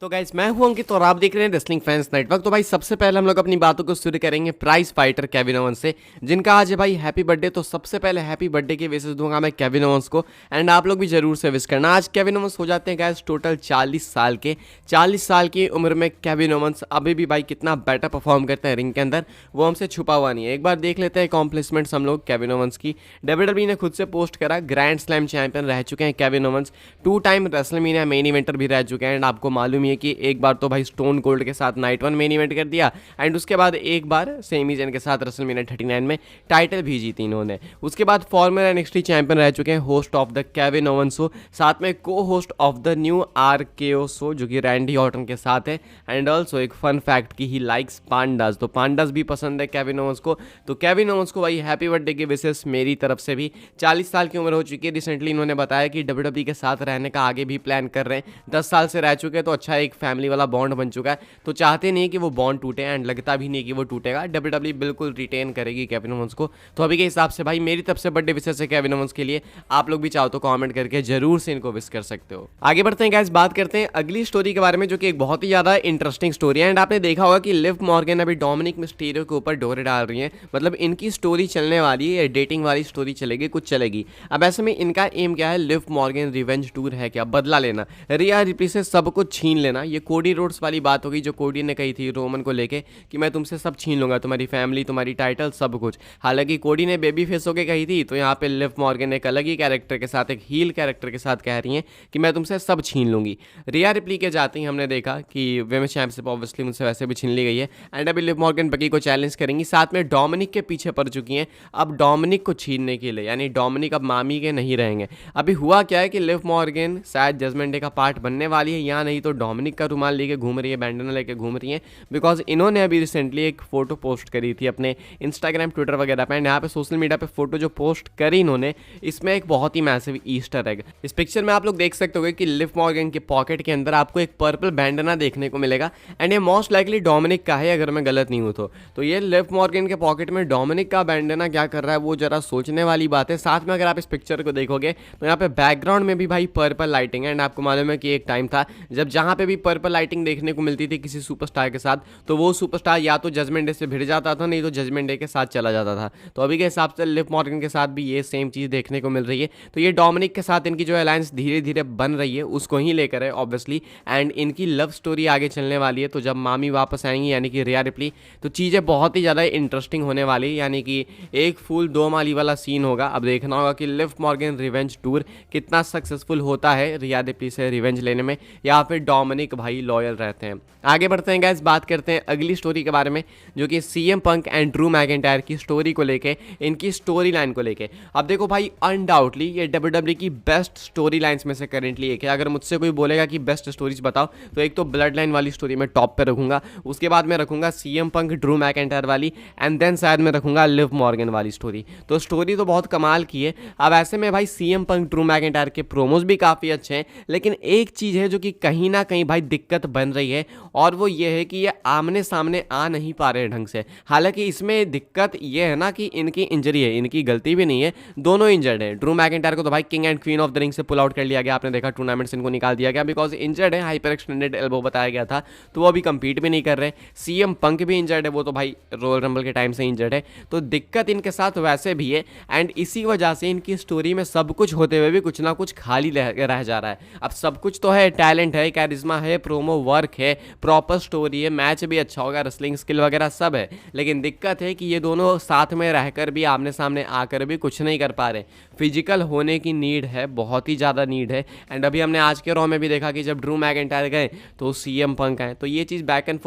तो गाइस मैं हूं अंकित और आप देख रहे हैं रेसलिंग फैंस नेटवर्क। तो भाई सबसे पहले हम लोग अपनी बातों को शुरू करेंगे प्राइज फाइटर केविन ओवंस से, जिनका आज है भाई हैप्पी बर्थडे। तो सबसे पहले हैप्पी बर्थडे की विशेष दूंगा मैं केविन ओवंस को, एंड आप लोग भी जरूर से विश करना। आज केविन ओवंस हो जाते हैं गाइस टोटल 40 साल के। 40 साल की उम्र में केविन ओवंस अभी भी भाई कितना बेटर परफॉर्म करते हैं रिंग के अंदर, वो हमसे छुपा हुआ नहीं है। एक बार देख लेते हैं अकॉम्प्लिशमेंट्स हम लोग केविन ओवंस की। डब्ल्यूडब्ल्यूई ने खुद से पोस्ट करा, ग्रैंड स्लैम चैंपियन रह चुके हैं Kevin Owens, 2 time WrestleMania main eventer भी रह चुके हैं। एंड आपको मालूम ही है कि एक बार तो भाई स्टोन कोल्ड के साथ नाइट 1 मेन इवेंट कर दिया, एंड उसके बाद एक बार सेमी जैन के साथ रेसलमेनिया 39 में टाइटल भी जीती इन्होंने। उसके बाद फॉर्मर एनएक्सटी चैंपियन रह चुके हैं, host of the Kevin Owens show, साथ में cohost of the new RKO show जो कि रैंडी ऑर्टन के साथ है। एंड ऑल्सो एक फन फैक्ट कि ही लाइक्स पांडास, तो पांडास भी पसंद है केविन ओवंस को। तो केविन ओवंस को भाई हैप्पी बर्थडे की विशेष मेरी तरफ से भी। 40 साल की उम्र हो चुकी है। रिसेंटली इन्होंने बताया कि डब्ल्यूडब्ल्यूई के साथ रहने का आगे भी प्लान कर रहे हैं। 10 साल से रह चुके हैं, तो अच्छा एक फैमिली वाला बॉन्ड बन चुका है, तो चाहते नहीं कि वो बॉन्ड टूटे, एंड लगता भी नहीं कि वो टूटेगा। डब्ल्यूडब्ल्यूई बिल्कुल रिटेन करेगी केविन ओवंस को। तो अभी के हिसाब से भाई मेरी तरफ से बर्थडे विशेष है केविन ओवंस के लिए। आप लोग भी चाहो तो कमेंट करके जरूर से इनको विश कर सकते हो। आगे बढ़ते हैं गाइस, बात करते हैं अगली स्टोरी के बारे में, जो कि एक बहुत ही ज्यादा इंटरेस्टिंग स्टोरी है। एंड आपने देखा होगा कि लिव मॉर्गन अभी डोमिनिक मिस्टीरियो के ऊपर डोरे डाल रही है, मतलब इनकी स्टोरी चलने वाली है, डेटिंग वाली स्टोरी चलेगी, कुछ चलेगी। अब ऐसे में इनका एम क्या है, लिव मॉर्गन रिवेंज टूर है क्या, बदला लेना, रिया रिप्ली से सब कुछ छीन लेना। ये कोडी रोड्स वाली बात होगी जो कोडी ने कही थी रोमन को लेके कि मैं तुमसे सब छीन लूंगा, तुम्हारी फैमिली, तुम्हारी टाइटल, सब कुछ। हालांकि कोडी ने बेबी फेस होके कही थी, तो यहाँ पे लिव मॉर्गन एक अलग ही कैरेक्टर के साथ, एक हील कैरेक्टर के साथ कह रही हैं कि मैं तुमसे सब छीन लूंगी। रिया रिप्ली के जाते ही हमने देखा कि विमेंस चैंपियनशिप ऑब्वियसली मुझसे वैसे भी छीन ली गई है, एंड अभी लिव मॉर्गन बकी को चैलेंज करेंगी। साथ में डोमिनिक के पीछे पड़ चुकी हैं अब डोमिनिक को छीनने के लिए, यानी डोमिनिक अब मामी के नहीं रहेंगे। अभी हुआ क्या है कि लिव मॉर्गन शायद जजमेंट डे का पार्ट बनने वाली है, या नहीं तो डोमिनिक का रुमाल लेके घूम रही है, बैंडना लेके घूम रही है। बिकॉज इन्होंने अभी रिसेंटली एक फोटो पोस्ट करी थी अपने इंस्टाग्राम ट्विटर वगैरह पे, एंड यहाँ पे सोशल मीडिया पे फोटो जो पोस्ट करी इन्होंने, इसमें एक बहुत ही मैसिव ईस्टर एग। इस पिक्चर में आप लोग देख सकते हो कि लिव मॉर्गन के पॉकेट के अंदर आपको एक पर्पल बैंडना देखने को मिलेगा, एंड ये मोस्ट लाइकली डोमिनिक का है अगर मैं गलत नहीं हूँ तो ये लिव मॉर्गन के पॉकेट में डोमिनिक का बैंडना क्या कर रहा है वो जरा सोचने वाली बात है। साथ में अगर आप इस पिक्चर को देखोगे तो यहाँ पे बैकग्राउंड में भी भाई पर्पल लाइटिंग है, एंड आपको मालूम है कि एक टाइम था जब जहाँ पे भी पर्पल लाइटिंग देखने को मिलती थी किसी सुपरस्टार के साथ, तो वो सुपरस्टार या तो जजमेंट डे से भिड़ जाता था, नहीं तो जजमेंट डे के साथ चला जाता था। तो अभी के हिसाब से लिव मॉर्गन के साथ भी ये सेम चीज़ देखने को मिल रही है। तो ये डोमिनिक के साथ इनकी जो अलायंस धीरे धीरे बन रही है उसको ही लेकर है ऑब्वियसली, एंड इनकी लव स्टोरी आगे चलने वाली है। तो जब मामी वापस आएंगी यानी कि रिया रिप्ली, तो चीज़ें बहुत ही ज़्यादा इंटरेस्टिंग होने वाली है, यानी कि एक फूल दो माली वाला सीन होगा। अब देखना होगा कि लिव मॉर्गन रिवेंज टूर कितना सक्सेसफुल होता है रिया रिप्ली से रिवेंज लेने में, या फिर डोमिनिक भाई लॉयल रहते हैं। आगे बढ़ते हैं गाइस, बात करते हैं अगली स्टोरी के बारे में, जो कि CM Punk and Drew McIntyre की स्टोरी को लेके, इनकी स्टोरी लाइन को लेके। अब देखो भाई अनडाउटली ये डब्ल्यूडब्ल्यूई की बेस्ट स्टोरी लाइन्स में से करेंटली एक है। अगर मुझसे कोई बोलेगा कि बेस्ट स्टोरीज बताओ, तो एक तो ब्लड लाइन वाली स्टोरी में टॉप पे रखूंगा, उसके बाद मैं रखूंगा सीएम पंक ड्रू मैकिंटायर वाली, एंड देन शायद मैं रखूंगा लिव मॉर्गन वाली स्टोरी। तो स्टोरी तो बहुत कमाल की है। अब ऐसे में भाई सीएम पंक ड्रू मैकिंटायर के प्रोमोज भी काफ़ी अच्छे हैं, लेकिन एक चीज़ है जो कि कहीं ना कहीं भाई दिक्कत बन रही है, और वो ये है कि ये आमने सामने आ नहीं पा रहे ढंग से। हालांकि इसमें दिक्कत ये है ना कि इनकी इंजरी है, इनकी गलती भी नहीं है, दोनों इंजर्ड है। ड्रू मैकिंटायर को तो भाई king and queen of the ring से पुल आउट कर लिया गया, आपने देखा टूर्नामेंट से इनको निकाल दिया गया बिकॉज इंजर्ड है, हाइपर एक्सटेंडेड एल्बो बताया गया था, तो वो अभी कंपीट भी नहीं कर रहे। सीएम पंक भी इंजर्ड है, वो तो भाई रॉयल रंबल के टाइम से इंजर्ड है। तो दिक्कत इनके साथ वैसे भी है, एंड इसी वजह से इनकी स्टोरी में सब कुछ होते हुए भी कुछ ना कुछ खाली रह जा रहा है। अब सब कुछ तो है, टैलेंट है, कैरिज्मा है, प्रोमो वर्क है, प्रॉपर स्टोरी है, मैच भी अच्छा होगा, रेसलिंग स्किल वगैरह सब है, लेकिन दिक्कत है कि ये दोनों साथ में रहकर भी आमने सामने आकर भी कुछ नहीं कर पा रहे। फिजिकल होने की नीड है, बहुत ही ज़्यादा नीड है। एंड अभी हमने आज के रॉ में भी देखा कि जब ड्रू मैकिंटायर गए तो सीएम पंक आए, तो ये चीज़ बैक एंड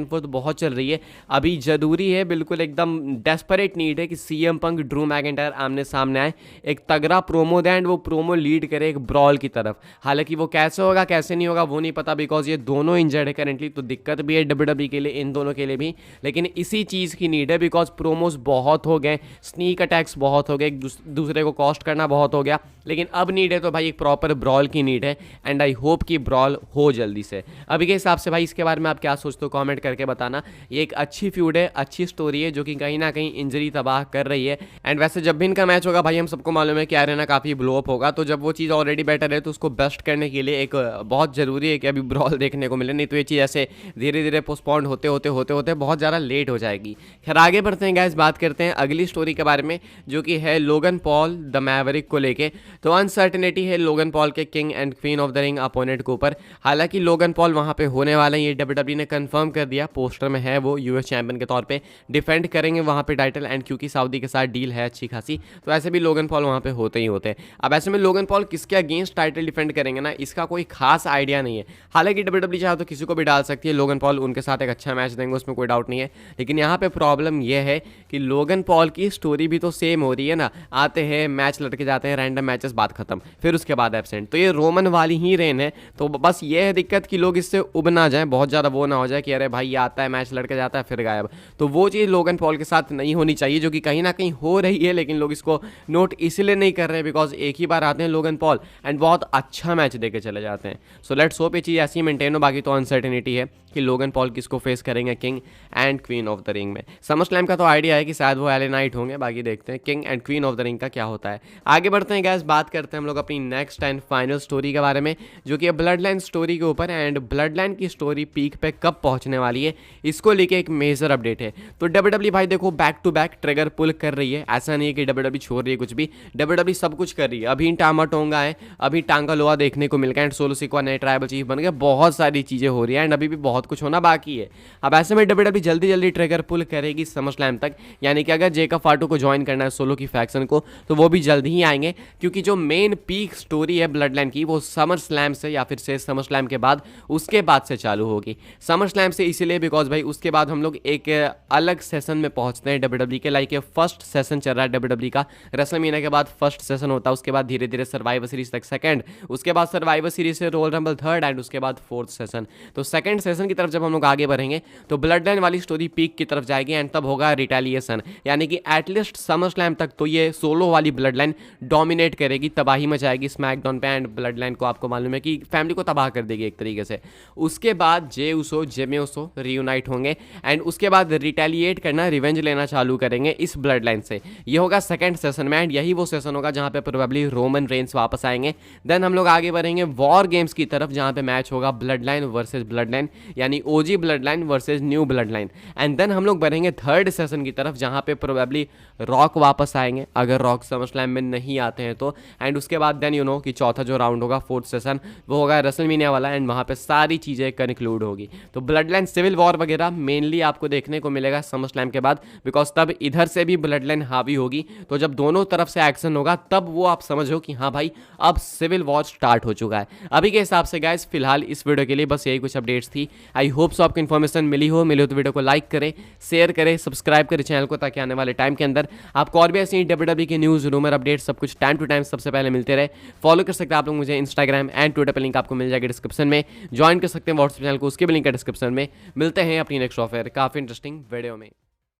फोर्थ बहुत चल रही है। अभी ज़रूरी है, बिल्कुल एकदम डेस्परेट नीड है कि सीएम पंक ड्रू मैकिंटायर आमने सामने आए, एक तगड़ा प्रोमो दें, एंड वो प्रोमो लीड करे एक ब्रॉल की तरफ। हालांकि वो कैसे होगा कैसे नहीं होगा वो नहीं पता, बिकॉज ये दोनों इंजर्ड है करेंटली, तो दिक्कत भी है डब्ल्यूडब्ल्यूई के लिए, इन दोनों के लिए भी। लेकिन इसी चीज़ की नीड है, बिकॉज प्रोमोज बहुत हो गए, स्नीक अटैक्स बहुत हो गए, एक दूसरे को कॉस्ट करना बहुत हो गया, लेकिन अब नीड है तो भाई एक प्रॉपर ब्रॉल की नीड है, एंड आई होप कि ब्रॉल हो जल्दी से। अभी के हिसाब से भाई इसके बारे में आप क्या सोचते हो कमेंट करके बताना। ये एक अच्छी फ्यूड है, अच्छी स्टोरी है, जो कि कहीं ना कहीं इंजरी तबाह कर रही है। एंड वैसे जब भी इनका मैच होगा भाई हम सबको मालूम है कि एरेना काफ़ी ब्लो अप होगा, तो जब वो चीज़ ऑलरेडी बेटर है तो उसको बेस्ट करने के लिए एक बहुत ज़रूरी है कि अभी ब्रॉल देखने को मिले, नहीं तो ये चीज़ ऐसे धीरे धीरे पोस्टपोन्ड होते होते होते होते बहुत ज़्यादा लेट हो जाएगी। खैर आगे बढ़ते हैं गाइस, बात करते हैं अगली स्टोरी के बारे में जो कि है लोगन पॉल द मैवरिक को लेके। तो अनसर्टेनिटी है लोगन पॉल के king and queen of the ring opponent के ऊपर। हालांकि लोगन पॉल वहाँ पे होने वाले हैं, ये डब्ल्यूडब्ल्यू ने कंफर्म कर दिया, पोस्टर में है वो यूएस चैंपियन के तौर पे डिफेंड करेंगे वहाँ पे टाइटल। एंड क्योंकि सऊदी के साथ डील है अच्छी खासी, तो ऐसे भी लोगन पॉल वहाँ पे होते ही होते हैं। अब ऐसे में लोगन पॉल किसके अगेंस्ट टाइटल डिफेंड करेंगे ना, इसका कोई खास आइडिया नहीं है। हालांकि डब्ल्यूडब्ल्यू चाहे तो किसी को भी डाल सकती है, लोगन पॉल उनके साथ एक अच्छा मैच देंगे, उसमें कोई डाउट नहीं है। लेकिन यहाँ पे प्रॉब्लम यह है कि लोगन पॉल की स्टोरी भी तो सेम हो रही है ना, आते हैं मैच लड़के जाते हैं, रैंडम मैचेस, बात खत्म, फिर उसके बाद एब्सेंट। तो ये रोमन वाली ही रेन है। तो बस ये है दिक्कत कि लोग इससे उब ना जाए, बहुत ज़्यादा वो ना हो जाए कि अरे भाई ये आता है मैच लड़के जाता है फिर गायब। तो वो चीज़ लोगन पॉल के साथ नहीं होनी चाहिए, जो कि कहीं ना कहीं हो रही है, लेकिन लोग इसको नोट इसलिए नहीं कर रहे हैं बिकॉज एक ही बार आते हैं लोगन पॉल एंड बहुत अच्छा मैच देके चले जाते हैं। सो लेट्स होप ये चीज़ ऐसी मेंटेन हो। बाकी तो अनसर्टेनिटी है कि लोगन पॉल किसको फेस करेंगे king and queen of the ring में। समर स्लैम का तो आइडिया है कि शायद वो एले नाइट होंगे, बाकी देखते हैं king and queen of the ring का क्या होता है। आगे बढ़ते हैं गाइस, बात करते हैं हम लोग अपनी नेक्स्ट एंड फाइनल स्टोरी के बारे में जो कि ब्लड लाइन स्टोरी के ऊपर। एंड ब्लड लाइन की स्टोरी पीक पे कब पहुंचने वाली है, इसको लेके एक मेजर अपडेट है। तो डब्ल्यूडब्ल्यू भाई देखो बैक टू बैक ट्रिगर पुल कर रही है, ऐसा नहीं है कि डब्ल्यूडब्ल्यू छोड़ रही है कुछ भी, डब्ल्यूडब्ल्यू सब कुछ कर रही है। अभी टामा टोंगा है, अभी टांगा लोआ देखने को मिल गया, एंड सोलो सिक्वा नए ट्राइबल चीफ बन गए, बहुत सारी चीज़ें हो रही है एंड अभी भी बहुत कुछ होना बाकी है। अब ऐसे में डब्ल्यूडब्ल्यू जल्दी जल्दी ट्रिगर पुल करेगी समर स्लैम तक, यानी कि अगर जेकब फाटू को ज्वाइन करना है सोलो की फैक्शन को, तो वो भी जल्दी ही आएंगे, क्योंकि जो मेन पीक स्टोरी है ब्लड लाइन की वो समर स्लैम से या फिर से समर स्लैम के बाद उसके बाद से चालू होगी। समर स्लैम से इसीलिए बिकॉज भाई उसके बाद हम लोग एक अलग सेशन में पहुंचते हैं डब्ल्यूडब्ल्यू के, लाइक फर्स्ट सेशन चल रहा है डब्ल्यूडब्ल्यू का, रेसलमेनिया के बाद फर्स्ट सेशन होता है, उसके बाद धीरे धीरे सर्वाइवर सीरीज तक सेकंड, उसके बाद सर्वाइवर सीरीज से रोयल रंबल थर्ड एंड उसके बाद फोर्थ सेशन। तो सेकंड सेशन की तरफ जब हम लोग आगे बढ़ेंगे तो ब्लड लाइन वाली स्टोरी पीक की तरफ जाएगी एंड तब होगा रिटेलिएशन, यानी कि एटलीस्ट समर स्लैम तक तो ये सोलो वाली ब्लड लाइन डोमिनेट करेगी, तबाही मचाएगी स्मैकडाउन पे, एंड ब्लड लाइन को आपको मालूम है कि फैमिली को तबाह कर देगी एक तरीके से। उसके बाद जे उसो जेमे उसो रियूनाइट होंगे एंड उसके बाद रिटेलिएट करना, रिवेंज लेना चालू करेंगे इस ब्लड लाइन से। ये होगा सेकंड सेशन में एंड यही वो सेशन होगा जहां पे प्रोबेबली रोमन रेंस वापस आएंगे। देन हम लोग आगे बढ़ेंगे वॉर गेम्स की तरफ, जहां पे मैच होगा blood line versus blood line, यानी OG blood line versus new blood line. And then हम लोग बढ़ेंगे थर्ड सेशन की तरफ, जहां पे प्रोबेबली रॉक वापस आएंगे अगर रॉक समर स्लैम में नहीं आते हैं तो। एंड उसके बाद देन यू नो कि चौथा जो राउंड होगा फोर्थ सेशन वो होगा रेसलमेनिया वाला, एंड वहां पे सारी चीजें कंक्लूड होगी। तो ब्लड लाइन सिविल वॉर वगैरह मेनली आपको देखने को मिलेगा समर स्लैम के बाद, बिकॉज तब इधर से भी ब्लड लाइन हावी होगी, तो जब दोनों तरफ से एक्शन होगा तब वो आप समझो कि हाँ भाई अब सिविल वॉर स्टार्ट हो चुका है। अभी के हिसाब से गाइस फिलहाल इस वीडियो के लिए बस यही कुछ अपडेट्स थी। आई होप सो आपको इन्फॉर्मेशन मिली हो तो वीडियो को लाइक करें, शेयर करें, सब्सक्राइब करें चैनल को, ताकि आने वाले टाइम के अंदर आपको और भी ऐसी डब्ल्यूडब्ल्यू की न्यूज़ रूमर अपडेट सब कुछ टाइम टू टाइम सबसे पहले मिलते रहे। फॉलो कर सकते हैं आप लोग मुझे इंस्टाग्राम एंड ट्विटर पर, लिंक आपको मिल जाएगी डिस्क्रिप्शन में। ज्वाइन कर सकते हैं व्हाट्सएप चैनल को, उसके भी लिंक है डिस्क्रिप्शन में। मिलते हैं अपनी नेक्स्ट ऑफर काफ़ी इंटरेस्टिंग वीडियो में।